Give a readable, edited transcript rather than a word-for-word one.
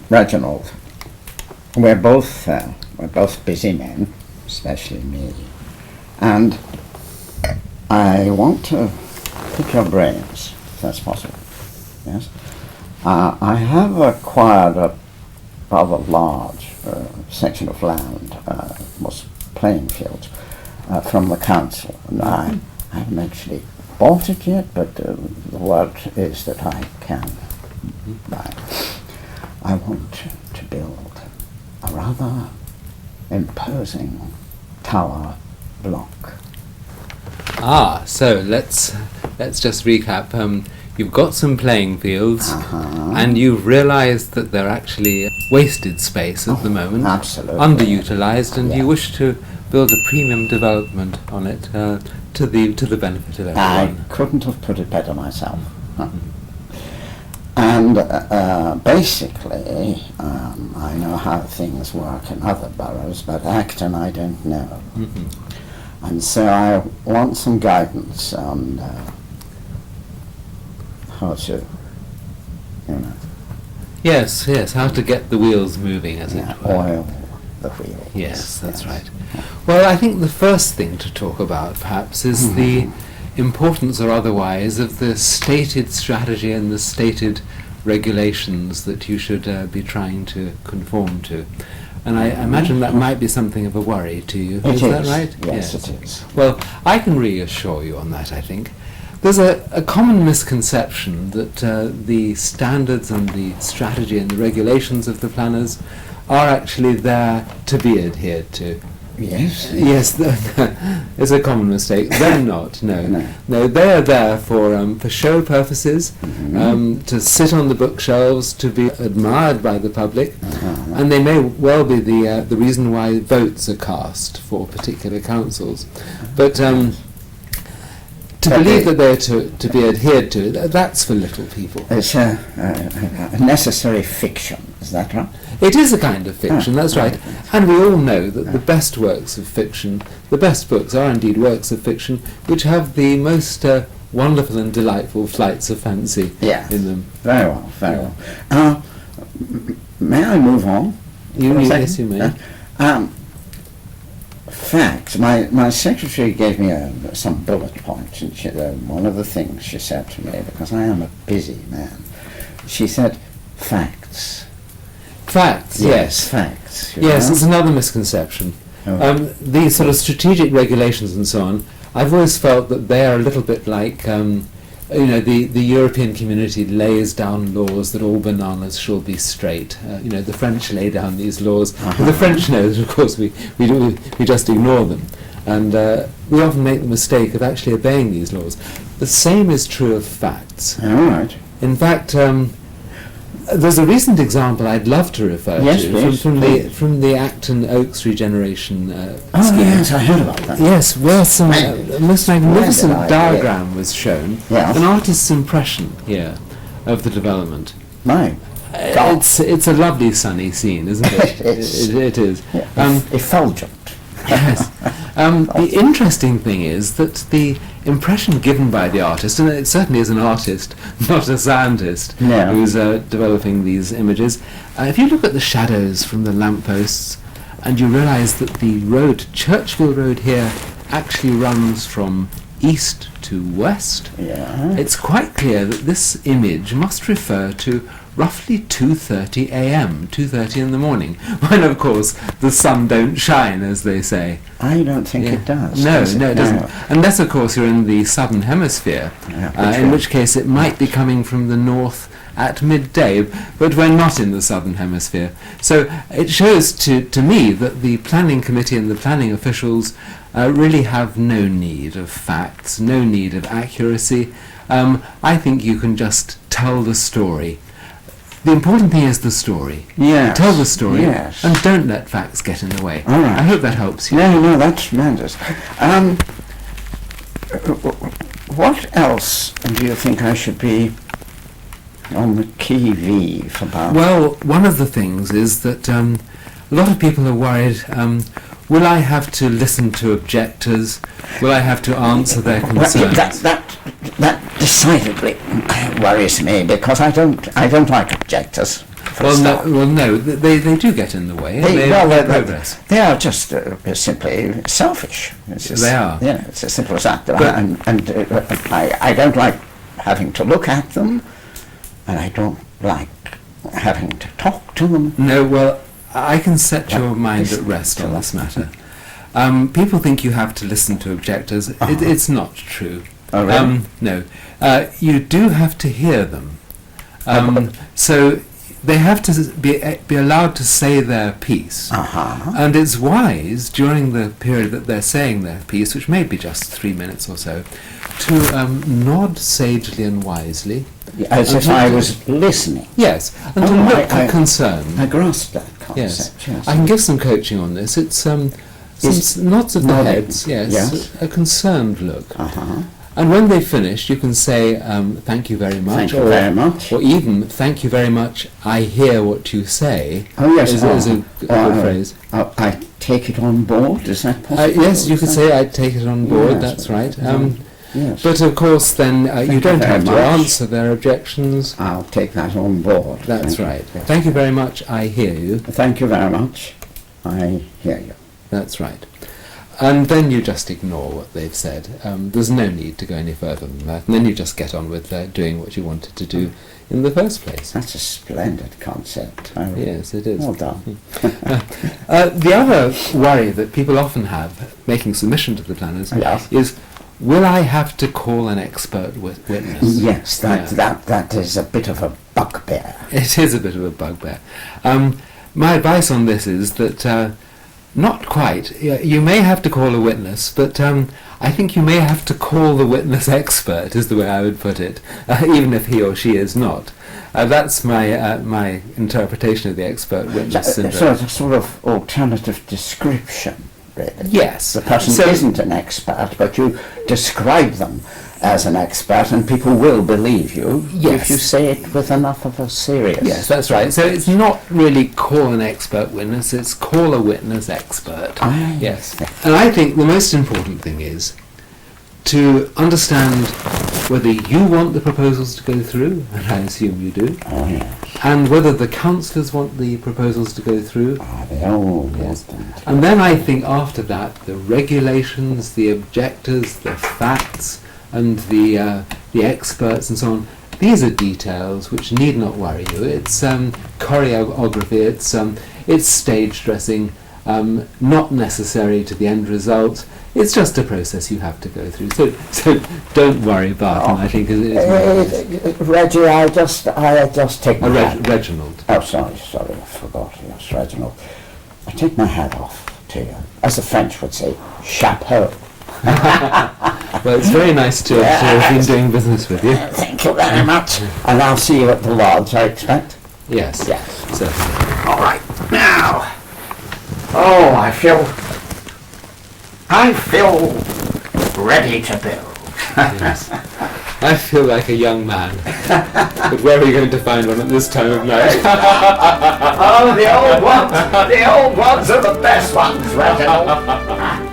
Reginald, we're both busy men, especially me, and I want to pick your brains, if that's possible. Yes, I have acquired a rather large section of land, was playing fields, from the council, and I haven't actually bought it yet, but the word is that I can buy. I want to build a rather imposing tower block. So let's just recap. You've got some playing fields, and you've realised that they're actually wasted space at the moment, absolutely underutilised, and you wish to build a premium development on it to the benefit of everyone. I couldn't have put it better myself. And basically, I know how things work in other boroughs, but Acton I don't know. And so I want some guidance on how to, Yes, how to get the wheels moving, as it were. Oil the wheel. Yes, that's right. Well, I think the first thing to talk about, perhaps, is the importance or otherwise of the stated strategy and the stated regulations that you should be trying to conform to. And I imagine that might be something of a worry to you. Is that right? Yes, it is. Well, I can reassure you on that, I think. There's a common misconception that the standards and the strategy and the regulations of the planners are actually there to be adhered to. Yes. Yes, it's a common mistake. They're not. No, they are there for show purposes, to sit on the bookshelves, to be admired by the public, and they may well be the reason why votes are cast for particular councils. But to believe that they're to be adhered to, that's for little people. It's a necessary fiction, is that right? It is a kind of fiction, that's right. And we all know that the best works of fiction, the best books are indeed works of fiction which have the most wonderful and delightful flights of fancy in them. Very well, very well. May I move on? Yes, you may. Facts. My secretary gave me some bullet points, and one of the things she said to me, because I am a busy man, she said, facts. Facts, yes. Facts. Yes, it's another misconception. These sort of strategic regulations and so on, I've always felt that they are a little bit like, the European community lays down laws that all bananas shall be straight. The French lay down these laws. The French know that, of course, we just ignore them. And we often make the mistake of actually obeying these laws. The same is true of facts. All right. In fact, there's a recent example I'd love to refer to from the Acton Oaks regeneration scheme. Yes, I heard about that. Yes, where some most magnificent diagram was shown, an artist's impression here of the development. It's a lovely sunny scene, isn't it? It is. Yeah. Effulgent. Yes. The interesting thing is that the impression given by the artist, and it certainly is an artist, not a scientist, who's developing these images, if you look at the shadows from the lampposts and you realise that the road, Churchville Road here, actually runs from east to west, it's quite clear that this image must refer to roughly 2:30 a.m., 2:30 in the morning, when of course the sun don't shine, as they say. I don't think it does. No, it doesn't. Unless of course you're in the southern hemisphere, in which case it might be coming from the north at midday, but we're not in the southern hemisphere. So it shows to me that the planning committee and the planning officials really have no need of facts, no need of accuracy. I think you can just tell the story. The important thing is the story. Yes. Tell the story, yes, and don't let facts get in the way. All right. I hope that helps you. No, that's tremendous. What else do you think I should be on the qui-vive about? Well, one of the things is that a lot of people are worried, will I have to listen to objectors? Will I have to answer their concerns? that decidedly worries me, because I don't like objectors. No, they do get in the way. Progress. They are just simply selfish. They are. Yeah, it's as simple as that. I don't like having to look at them, and I don't like having to talk to them. No, well, I can set your mind at rest on this matter. People think you have to listen to objectors. It's not true. Oh, really? No. You do have to hear them. So they have to be allowed to say their piece. And it's wise, during the period that they're saying their piece, which may be just 3 minutes or so, to nod sagely and wisely. As if I was listening. Yes, and to look concerned. I grasp that concept. Yes. I can give some coaching on this. It's some nods of the heads, yes, a concerned look. And when they've finished, you can say, thank you very much. Thank you very much. Or even, thank you very much, I hear what you say. Oh, yes. Is a good phrase. I take it on board, is that possible? Yes, you could say, I take it on board, that's right. Yes. But of course, then you don't have to answer their objections. I'll take that on board. That's right. Thank you very much, I hear you. Thank you very much, I hear you. That's right. And then you just ignore what they've said. There's no need to go any further than that. And then you just get on with doing what you wanted to do in the first place. That's a splendid concept. Yes, it is. Well done. The other worry that people often have, making submission to the planners, is, will I have to call an expert witness? Yes, that is a bit of a bugbear. It is a bit of a bugbear. My advice on this is that not quite. You may have to call a witness, but I think you may have to call the witness expert, is the way I would put it, even if he or she is not. That's my interpretation of the expert witness syndrome. So it's a sort of alternative description, really. Yes. The person isn't an expert, but you describe them as an expert, and people will believe you if you say it with enough of a serious... Yes, that's right. So it's not really call an expert witness, it's call a witness expert. Yes. And I think the most important thing is to understand whether you want the proposals to go through, and I assume you do, and whether the councillors want the proposals to go through. They all want them. And then I think after that, the regulations, the objectors, the facts, and the experts and so on, these are details which need not worry you. It's choreography, it's stage dressing, not necessary to the end result. It's just a process you have to go through. So don't worry, Barton. I think Reggie, I just take my hat. Reginald. Oh, sorry, I forgot. Yes, Reginald. I take my hat off to you, as the French would say, chapeau. Well, it's very nice to have been doing business with you. Thank you very much. And I'll see you at the lodge, I expect. Yes. Certainly. All right. Now. Oh, I feel ready to build. Yes. I feel like a young man. But where are we going to find one at this time of night? Oh, the old ones are the best ones, Reginald.